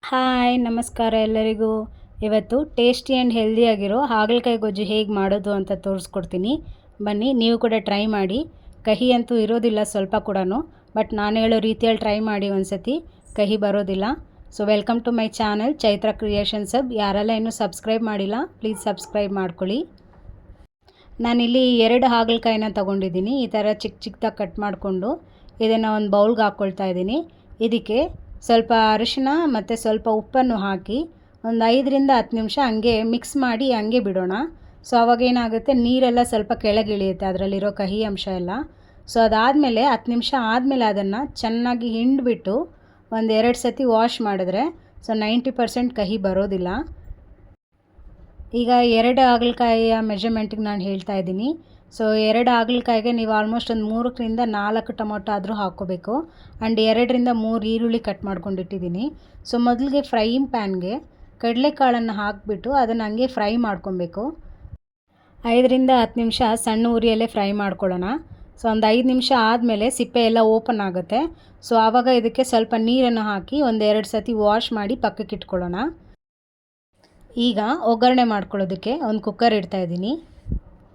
Hi ನಮಸ್ಕಾರ ಎಲ್ಲರಿಗೂ. ಇವತ್ತು ಟೇಸ್ಟಿ ಆ್ಯಂಡ್ ಹೆಲ್ದಿಯಾಗಿರೋ ಹಾಗಲಕಾಯಿ ಗೊಜ್ಜು ಹೇಗೆ ಮಾಡೋದು ಅಂತ ತೋರಿಸ್ಕೊಡ್ತೀನಿ. ಬನ್ನಿ, ನೀವು ಕೂಡ ಟ್ರೈ ಮಾಡಿ. ಕಹಿ ಅಂತೂ ಇರೋದಿಲ್ಲ ಸ್ವಲ್ಪ ಕೂಡ, ಬಟ್ ನಾನು ಹೇಳೋ ರೀತಿಯಲ್ಲಿ ಟ್ರೈ ಮಾಡಿ ಒಂದ್ಸತಿ, ಕಹಿ ಬರೋದಿಲ್ಲ. So welcome to my channel Chaitra creations hub. ಯಾರೆಲ್ಲ ಇನ್ನೂ ಸಬ್ಸ್ಕ್ರೈಬ್ ಮಾಡಿಲ್ಲ ಪ್ಲೀಸ್ ಸಬ್ಸ್ಕ್ರೈಬ್ ಮಾಡ್ಕೊಳ್ಳಿ. ನಾನಿಲ್ಲಿ 2 ಹಾಗಲಕಾಯಿನ ತೊಗೊಂಡಿದ್ದೀನಿ. ಈ ಥರ ಚಿಕ್ಕ ಚಿಕ್ಕದಾಗಿ ಕಟ್ ಮಾಡಿಕೊಂಡು ಇದನ್ನು ಒಂದು ಬೌಲ್ಗೆ ಹಾಕ್ಕೊಳ್ತಾ ಇದ್ದೀನಿ. ಇದಕ್ಕೆ ಸ್ವಲ್ಪ ಅರಿಶಿನ ಮತ್ತು ಸ್ವಲ್ಪ ಉಪ್ಪನ್ನು ಹಾಕಿ ಒಂದು 5ರಿಂದ 10 ನಿಮಿಷ ಹಂಗೆ ಮಿಕ್ಸ್ ಮಾಡಿ ಹಂಗೆ ಬಿಡೋಣ. ಸೊ ಅವಾಗೇನಾಗುತ್ತೆ, ನೀರೆಲ್ಲ ಸ್ವಲ್ಪ ಕೆಳಗಿಳಿಯುತ್ತೆ ಅದರಲ್ಲಿರೋ ಕಹಿ ಅಂಶ ಎಲ್ಲ. ಸೊ ಅದಾದಮೇಲೆ 10 ನಿಮಿಷ ಆದಮೇಲೆ ಅದನ್ನು ಚೆನ್ನಾಗಿ ಹಿಂಡಿಬಿಟ್ಟು ಒಂದು 2 ಸತಿ ವಾಶ್ ಮಾಡಿದ್ರೆ ಸೊ 90% ಕಹಿ ಬರೋದಿಲ್ಲ. ಈಗ 2 ಹಾಗಲಕಾಯಿಯ ಮೆಜರ್ಮೆಂಟಿಗೆ ನಾನು ಹೇಳ್ತಾ ಇದ್ದೀನಿ. ಸೊ 2 ಹಾಗಲಕಾಯಿಗೆ ನೀವು ಆಲ್ಮೋಸ್ಟ್ ಒಂದು 3ರಿಂದ 4 ಟೊಮೊಟೊ ಆದರೂ ಹಾಕ್ಕೋಬೇಕು. ಆ್ಯಂಡ್ 2ರಿಂದ 3 ಈರುಳ್ಳಿ ಕಟ್ ಮಾಡ್ಕೊಂಡಿಟ್ಟಿದ್ದೀನಿ. ಸೊ ಮೊದಲಿಗೆ ಫ್ರೈಯಿಂಗ್ ಪ್ಯಾನ್ಗೆ ಕಡಲೆಕಾಳನ್ನು ಹಾಕಿಬಿಟ್ಟು ಅದನ್ನು ಹಂಗೆ ಫ್ರೈ ಮಾಡ್ಕೊಬೇಕು. 5ರಿಂದ 10 ನಿಮಿಷ ಸಣ್ಣ ಉರಿಯಲ್ಲೇ ಫ್ರೈ ಮಾಡ್ಕೊಳ್ಳೋಣ. ಸೊ ಒಂದು 5 ನಿಮಿಷ ಆದಮೇಲೆ ಸಿಪ್ಪೆ ಎಲ್ಲ ಓಪನ್ ಆಗುತ್ತೆ. ಸೊ ಆವಾಗ ಇದಕ್ಕೆ ಸ್ವಲ್ಪ ನೀರನ್ನು ಹಾಕಿ ಒಂದು 2 ಸತಿ ವಾಶ್ ಮಾಡಿ ಪಕ್ಕಕ್ಕೆ ಇಟ್ಕೊಳ್ಳೋಣ. ಈಗ ಒಗ್ಗರಣೆ ಮಾಡ್ಕೊಳ್ಳೋದಕ್ಕೆ ಒಂದು ಕುಕ್ಕರ್ ಇಡ್ತಾಯಿದ್ದೀನಿ.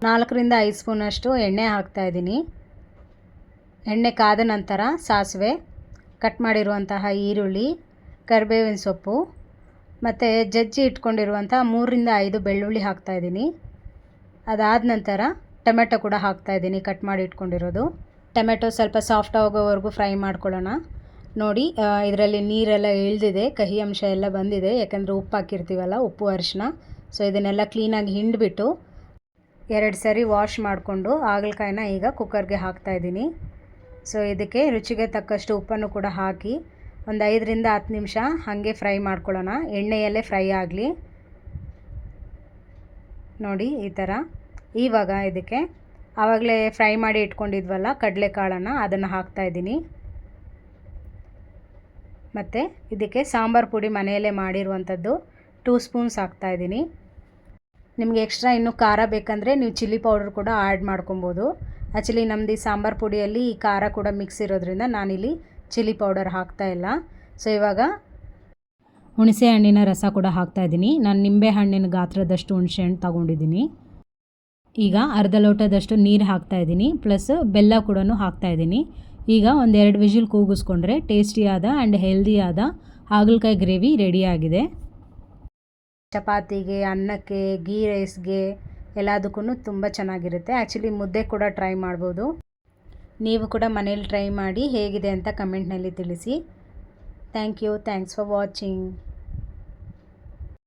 4ರಿಂದ 5 ಸ್ಪೂನಷ್ಟು ಎಣ್ಣೆ ಹಾಕ್ತಾಯಿದ್ದೀನಿ. ಎಣ್ಣೆ ಕಾದ ನಂತರ ಸಾಸಿವೆ, ಕಟ್ ಮಾಡಿರುವಂತಹ ಈರುಳ್ಳಿ, ಕರಿಬೇವಿನ ಸೊಪ್ಪು ಮತ್ತು ಜಜ್ಜಿ ಇಟ್ಕೊಂಡಿರುವಂಥ 3ರಿಂದ 5 ಬೆಳ್ಳುಳ್ಳಿ ಹಾಕ್ತಾಯಿದ್ದೀನಿ. ಅದಾದ ನಂತರ ಟೊಮೆಟೊ ಕೂಡ ಹಾಕ್ತಾಯಿದ್ದೀನಿ, ಕಟ್ ಮಾಡಿ ಇಟ್ಕೊಂಡಿರೋದು. ಟೊಮೆಟೊ ಸ್ವಲ್ಪ ಸಾಫ್ಟ್ ಆಗೋವರೆಗೂ ಫ್ರೈ ಮಾಡ್ಕೊಳ್ಳೋಣ. ನೋಡಿ, ಇದರಲ್ಲಿ ನೀರೆಲ್ಲ ಇಳಿದಿದೆ, ಕಹಿ ಅಂಶ ಎಲ್ಲ ಬಂದಿದೆ, ಯಾಕಂದರೆ ಉಪ್ಪು ಹಾಕಿರ್ತೀವಲ್ಲ, ಉಪ್ಪು ಅರಿಶಿನ. ಸೊ ಇದನ್ನೆಲ್ಲ ಕ್ಲೀನಾಗಿ ಹಿಂಡಿಬಿಟ್ಟು 2 ಸರಿ ವಾಶ್ ಮಾಡಿಕೊಂಡು ಹಾಗಲಕಾಯಿನ ಈಗ ಕುಕ್ಕರ್ಗೆ ಹಾಕ್ತಾಯಿದ್ದೀನಿ. ಸೊ ಇದಕ್ಕೆ ರುಚಿಗೆ ತಕ್ಕಷ್ಟು ಉಪ್ಪನ್ನು ಕೂಡ ಹಾಕಿ ಒಂದು 5ರಿಂದ 10 ನಿಮಿಷ ಹಾಗೆ ಫ್ರೈ ಮಾಡ್ಕೊಳ್ಳೋಣ. ಎಣ್ಣೆಯಲ್ಲೇ ಫ್ರೈ ಆಗಲಿ. ನೋಡಿ ಈ ಥರ. ಇವಾಗ ಇದಕ್ಕೆ ಆವಾಗಲೇ ಫ್ರೈ ಮಾಡಿ ಇಟ್ಕೊಂಡಿದ್ವಲ್ಲ ಕಡಲೆಕಾಳನ್ನು, ಅದನ್ನು ಹಾಕ್ತಾಯಿದ್ದೀನಿ. ಮತ್ತು ಇದಕ್ಕೆ ಸಾಂಬಾರು ಪುಡಿ ಮನೆಯಲ್ಲೇ ಮಾಡಿರುವಂಥದ್ದು 2 ಸ್ಪೂನ್ಸ್ ಹಾಕ್ತಾಯಿದ್ದೀನಿ. ನಿಮಗೆ ಎಕ್ಸ್ಟ್ರಾ ಇನ್ನೂ ಖಾರ ಬೇಕಂದರೆ ನೀವು ಚಿಲ್ಲಿ ಪೌಡರ್ ಕೂಡ ಆ್ಯಡ್ ಮಾಡ್ಕೊಬೋದು. ಆ್ಯಕ್ಚುಲಿ ನಮ್ಮದು ಈ ಸಾಂಬಾರು ಪುಡಿಯಲ್ಲಿ ಈ ಖಾರ ಕೂಡ ಮಿಕ್ಸ್ ಇರೋದ್ರಿಂದ ನಾನಿಲ್ಲಿ ಚಿಲ್ಲಿ ಪೌಡರ್ ಹಾಕ್ತಾಯಿಲ್ಲ. ಸೊ ಇವಾಗ ಹುಣಸೆ ಹಣ್ಣಿನ ರಸ ಕೂಡ ಹಾಕ್ತಾಯಿದ್ದೀನಿ. ನಾನು ನಿಂಬೆ ಹಣ್ಣಿನ ಗಾತ್ರದಷ್ಟು ಹುಣಸೆ ಹಣ್ಣು ತೊಗೊಂಡಿದ್ದೀನಿ. ಈಗ ಅರ್ಧ ಲೋಟದಷ್ಟು ನೀರು ಹಾಕ್ತಾಯಿದ್ದೀನಿ, ಪ್ಲಸ್ ಬೆಲ್ಲ ಕೂಡ ಹಾಕ್ತಾಯಿದ್ದೀನಿ. ಈಗ ಒಂದು 2 ವಿಜಿಲ್ ಕೂಗಿಸ್ಕೊಂಡ್ರೆ ಟೇಸ್ಟಿಯಾದ ಆ್ಯಂಡ್ ಹೆಲ್ದಿಯಾದ ಹಾಗಲಕಾಯಿ ಗ್ರೇವಿ ರೆಡಿಯಾಗಿದೆ. ಚಪಾತಿಗೆ, ಅನ್ನಕ್ಕೆ, ಗೀ ರೈಸ್ಗೆ ಎಲ್ಲದಕ್ಕೂ ತುಂಬ ಚೆನ್ನಾಗಿರುತ್ತೆ. ಆ್ಯಕ್ಚುಲಿ ಮುದ್ದೆ ಕೂಡ ಟ್ರೈ ಮಾಡ್ಬೋದು. ನೀವು ಕೂಡ ಮನೇಲಿ ಟ್ರೈ ಮಾಡಿ ಹೇಗಿದೆ ಅಂತ ಕಮೆಂಟ್ನಲ್ಲಿ ತಿಳಿಸಿ. Thanks for watching.